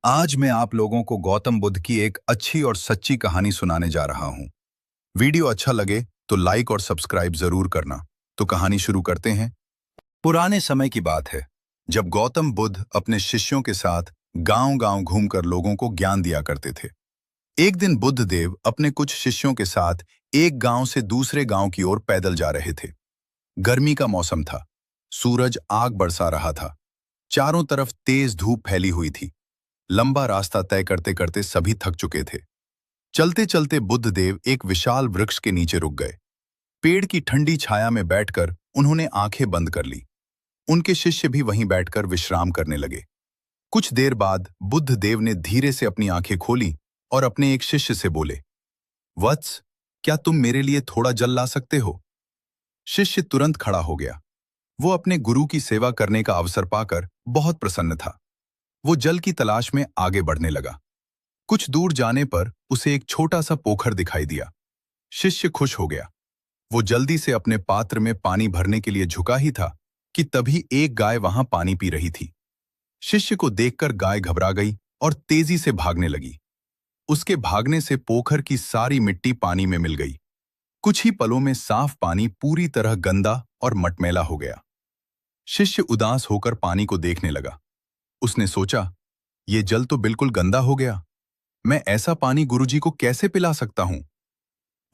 आज मैं आप लोगों को गौतम बुद्ध की एक अच्छी और सच्ची कहानी सुनाने जा रहा हूं। वीडियो अच्छा लगे तो लाइक और सब्सक्राइब जरूर करना। तो कहानी शुरू करते हैं। पुराने समय की बात है, जब गौतम बुद्ध अपने शिष्यों के साथ गांव-गांव घूमकर लोगों को ज्ञान दिया करते थे। एक दिन बुद्ध देव अपने कुछ शिष्यों के साथ एक गांव से दूसरे गांव की ओर पैदल जा रहे थे। गर्मी का मौसम था, सूरज आग बरसा रहा था, चारों तरफ तेज धूप फैली हुई थी। लंबा रास्ता तय करते करते सभी थक चुके थे। चलते चलते बुद्ध देव एक विशाल वृक्ष के नीचे रुक गए। पेड़ की ठंडी छाया में बैठकर उन्होंने आंखें बंद कर ली। उनके शिष्य भी वहीं बैठकर विश्राम करने लगे। कुछ देर बाद बुद्ध देव ने धीरे से अपनी आंखें खोली और अपने एक शिष्य से बोले, वत्स, क्या तुम मेरे लिए थोड़ा जल ला सकते हो? शिष्य तुरंत खड़ा हो गया। वो अपने गुरु की सेवा करने का अवसर पाकर बहुत प्रसन्न था। वो जल की तलाश में आगे बढ़ने लगा। कुछ दूर जाने पर उसे एक छोटा सा पोखर दिखाई दिया। शिष्य खुश हो गया। वो जल्दी से अपने पात्र में पानी भरने के लिए झुका ही था कि तभी एक गाय वहां पानी पी रही थी। शिष्य को देखकर गाय घबरा गई और तेजी से भागने लगी। उसके भागने से पोखर की सारी मिट्टी पानी में मिल गई। कुछ ही पलों में साफ पानी पूरी तरह गंदा और मटमैला हो गया। शिष्य उदास होकर पानी को देखने लगा। उसने सोचा, ये जल तो बिल्कुल गंदा हो गया। मैं ऐसा पानी गुरुजी को कैसे पिला सकता हूं?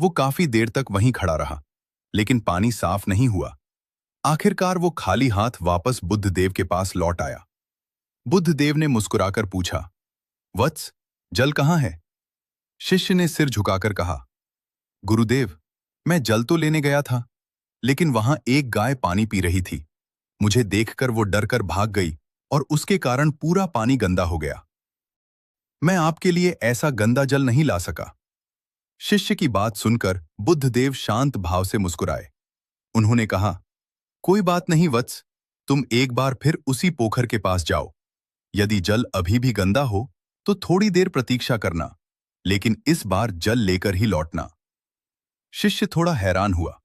वो काफी देर तक वहीं खड़ा रहा, लेकिन पानी साफ नहीं हुआ। आखिरकार वो खाली हाथ वापस बुद्ध देव के पास लौट आया। बुद्ध देव ने मुस्कुराकर पूछा, वत्स, जल कहाँ है? शिष्य ने सिर झुकाकर कहा, गुरुदेव, मैं जल तो लेने गया था, लेकिन वहां एक गाय पानी पी रही थी। मुझे देखकर वो डरकर भाग गई और उसके कारण पूरा पानी गंदा हो गया। मैं आपके लिए ऐसा गंदा जल नहीं ला सका। शिष्य की बात सुनकर बुद्धदेव शांत भाव से मुस्कुराए। उन्होंने कहा, कोई बात नहीं वत्स, तुम एक बार फिर उसी पोखर के पास जाओ। यदि जल अभी भी गंदा हो तो थोड़ी देर प्रतीक्षा करना, लेकिन इस बार जल लेकर ही लौटना। शिष्य थोड़ा हैरान हुआ,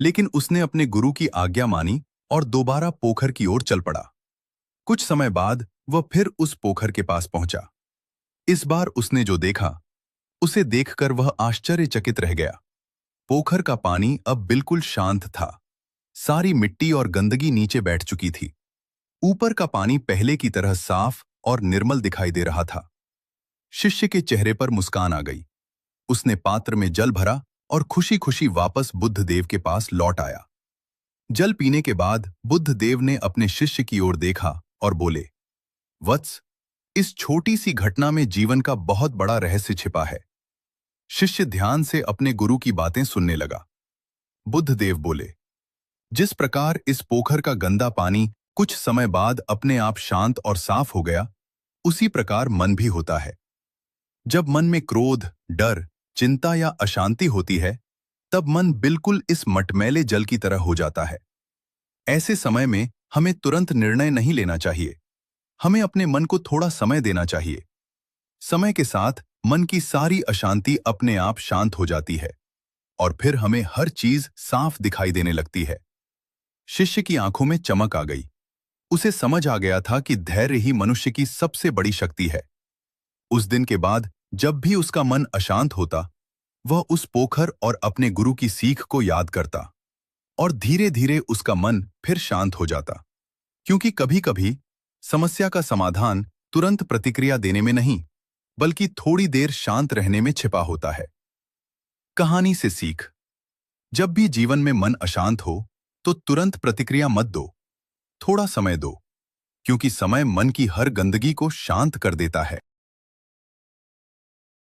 लेकिन उसने अपने गुरु की आज्ञा मानी और दोबारा पोखर की ओर चल पड़ा। कुछ समय बाद वह फिर उस पोखर के पास पहुंचा। इस बार उसने जो देखा, उसे देखकर वह आश्चर्यचकित रह गया। पोखर का पानी अब बिल्कुल शांत था। सारी मिट्टी और गंदगी नीचे बैठ चुकी थी। ऊपर का पानी पहले की तरह साफ और निर्मल दिखाई दे रहा था। शिष्य के चेहरे पर मुस्कान आ गई। उसने पात्र में जल भरा और खुशी खुशी वापस बुद्ध देव के पास लौट आया। जल पीने के बाद बुद्ध देव ने अपने शिष्य की ओर देखा और बोले, वत्स, इस छोटी सी घटना में जीवन का बहुत बड़ा रहस्य छिपा है। शिष्य ध्यान से अपने गुरु की बातें सुनने लगा। बुद्ध देव बोले, जिस प्रकार इस पोखर का गंदा पानी कुछ समय बाद अपने आप शांत और साफ हो गया, उसी प्रकार मन भी होता है। जब मन में क्रोध, डर, चिंता या अशांति होती है, तब मन बिल्कुल इस मटमैले जल की तरह हो जाता है। ऐसे समय में हमें तुरंत निर्णय नहीं लेना चाहिए। हमें अपने मन को थोड़ा समय देना चाहिए। समय के साथ मन की सारी अशांति अपने आप शांत हो जाती है और फिर हमें हर चीज साफ दिखाई देने लगती है। शिष्य की आंखों में चमक आ गई। उसे समझ आ गया था कि धैर्य ही मनुष्य की सबसे बड़ी शक्ति है। उस दिन के बाद जब भी उसका मन अशांत होता, वह उस पोखर और अपने गुरु की सीख को याद करता और धीरे धीरे उसका मन फिर शांत हो जाता। क्योंकि कभी-कभी समस्या का समाधान तुरंत प्रतिक्रिया देने में नहीं, बल्कि थोड़ी देर शांत रहने में छिपा होता है। कहानी से सीख, जब भी जीवन में मन अशांत हो तो तुरंत प्रतिक्रिया मत दो, थोड़ा समय दो, क्योंकि समय मन की हर गंदगी को शांत कर देता है।